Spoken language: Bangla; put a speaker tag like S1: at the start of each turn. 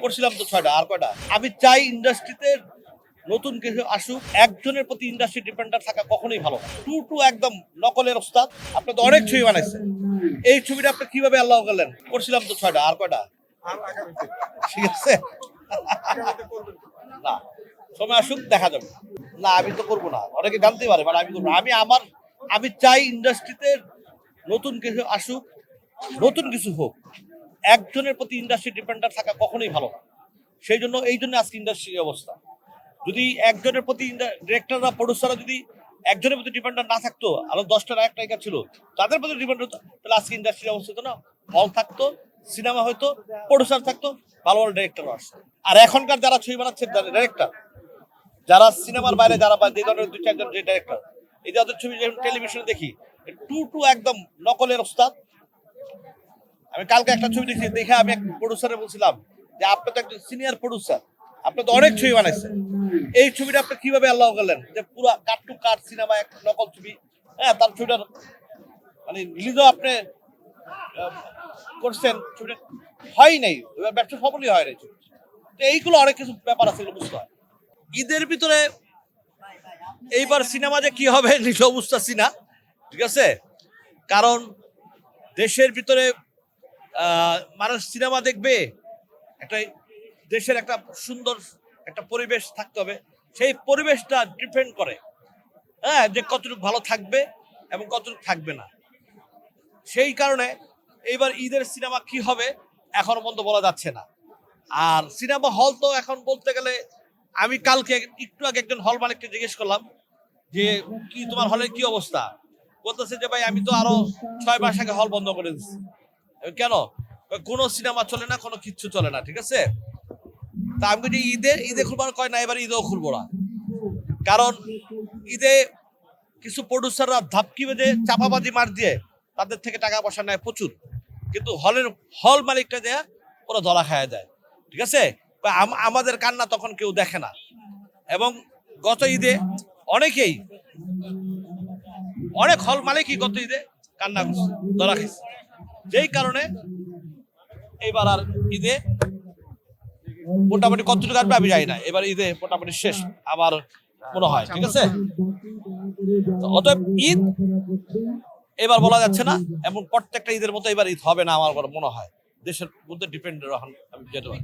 S1: করছিলাম তো 6টা, আর কয়টা? আমি চাই ইন্ডাস্ট্রিতে নতুন কিছু আসুক। একজনের প্রতি ইন্ডাস্ট্রি ডিপেন্ডেন্ট থাকা কখনোই ভালো না। টু একদম নকলের ওস্তাদ। আপনি তো অনেক ছবি বানাইছেন, এই ছবিটা আপনি কিভাবে আল্লাহ করলেন? করছিলাম তো 6টা, আর কয়টা? ঠিক আছে, না সময় আসুক, দেখা যাবে। না আমি তো করবো না, অনেকে জানতে পারে, মানে আমি করবো না। আমি চাই ইন্ডাস্ট্রিতে নতুন কিছু আসুক, নতুন কিছু হোক। একজনের প্রতি ইন্ডাস্ট্রি ডিপেন্ডেন্ট থাকা কখনোই ভালো না। সেই জন্য আজকে ইন্ডাস্ট্রির অবস্থা। যদি একজনের প্রতি ডিরেক্টররা, প্রডিউসাররা যদি একজনের প্রতি ডিপেন্ডেন্ট না থাকতো, আরো 10টা নায়ক নায়িকা ছিল, তাদের প্রতি ডিপেন্ডেন্ট, তাহলে আজকে ইন্ডাস্ট্রির অবস্থা হতো না। হল থাকতো, সিনেমা হয়তো, প্রডিউসার থাকতো, ভালো ভালো ডিরেক্টরও আসতো। আর এখনকার যারা ছবি বানাচ্ছে ডিরেক্টর, যারা সিনেমার বাইরে যারা যে ধরনের 2-4 জন যে ডিরেক্টর, এই যাদের ছবি টেলিভিশনে দেখি, টু একদম নকলের ওস্তাদ। আমি কালকে একটা ছবি দেখে আমি এক প্রডিউসারে বলছিলাম যে আপনি তো একজন সিনিয়র প্রডিউসার, আপনি তো অনেক ছবি বানাইছেন, এই ছবিটা আপনি কিভাবে আল্লাহ করলেন? যে পুরো কাট টু কাট সিনেমা, এক নকল ছবি। হ্যাঁ, তার ছবিটার মানে রিলিজও আপনি করছেন, ছবিটা হয় নাই, ব্যবসা সফলই হয় নাই। তো এইগুলো অনেক কিছু ব্যাপার আছে, বুঝতে হয়। ঈদের ভিতরে এইবার সিনেমা যে কি হবে নিজেও বুঝতেছি না, ঠিক আছে? কারণ দেশের ভিতরে মানুষ সিনেমা দেখবে, একটা দেশের একটা সুন্দর একটা পরিবেশ থাকতে হবে। সেই পরিবেশটা ডিপেন্ড করে, হ্যাঁ, যে কতটুকু ভালো থাকবে এবং কতটুকু থাকবে না। সেই কারণে এইবার ঈদের সিনেমা কি হবে এখনো পর্যন্ত বলা যাচ্ছে না। আর সিনেমা হল তো এখন বলতে গেলে, আমি কালকে একটু আগে একজন হল মালিককে জিজ্ঞেস করলাম যে কি তোমার হলের কি অবস্থা, বলতেছে যে ভাই আমি তো আরো 6 মাস আগে হল বন্ধ করে দিচ্ছি। কেন? কোনো সিনেমা চলে না, কোনো কিচ্ছু চলে না, ঠিক আছে? তা আমি বলছি ঈদে খুলবার কয় না, এবার ঈদেও খুলবো না। কারণ ঈদে কিছু প্রডিউসাররা ধাপকি বেঁধে চাপাবাজি মার দিয়ে তাদের থেকে টাকা পয়সা নেয় প্রচুর, কিন্তু হল মালিকটা দেয়া ওরা ধরা খায় যায়, ঠিক আছে? আমাদের কান্না তখন কেউ দেখে না। এবং গত ঈদে অনেক হল মালিকই গত ঈদে কান্না করছে, ধরা খেয়েছে। যেই কারণে এইবার আর ঈদে মোটামুটি কতটুকু আসবে আমি জানি না, এবার ঈদে মোটামুটি শেষ আমার মনে হয়, ঠিক আছে? অতএব ঈদ এবার বলা যাচ্ছে না, এবং প্রত্যেকটা ঈদের মতো এবার ঈদ হবে না আমার মনে হয়। দেশের মধ্যে ডিপেন্ড, আমি যেতে পারি।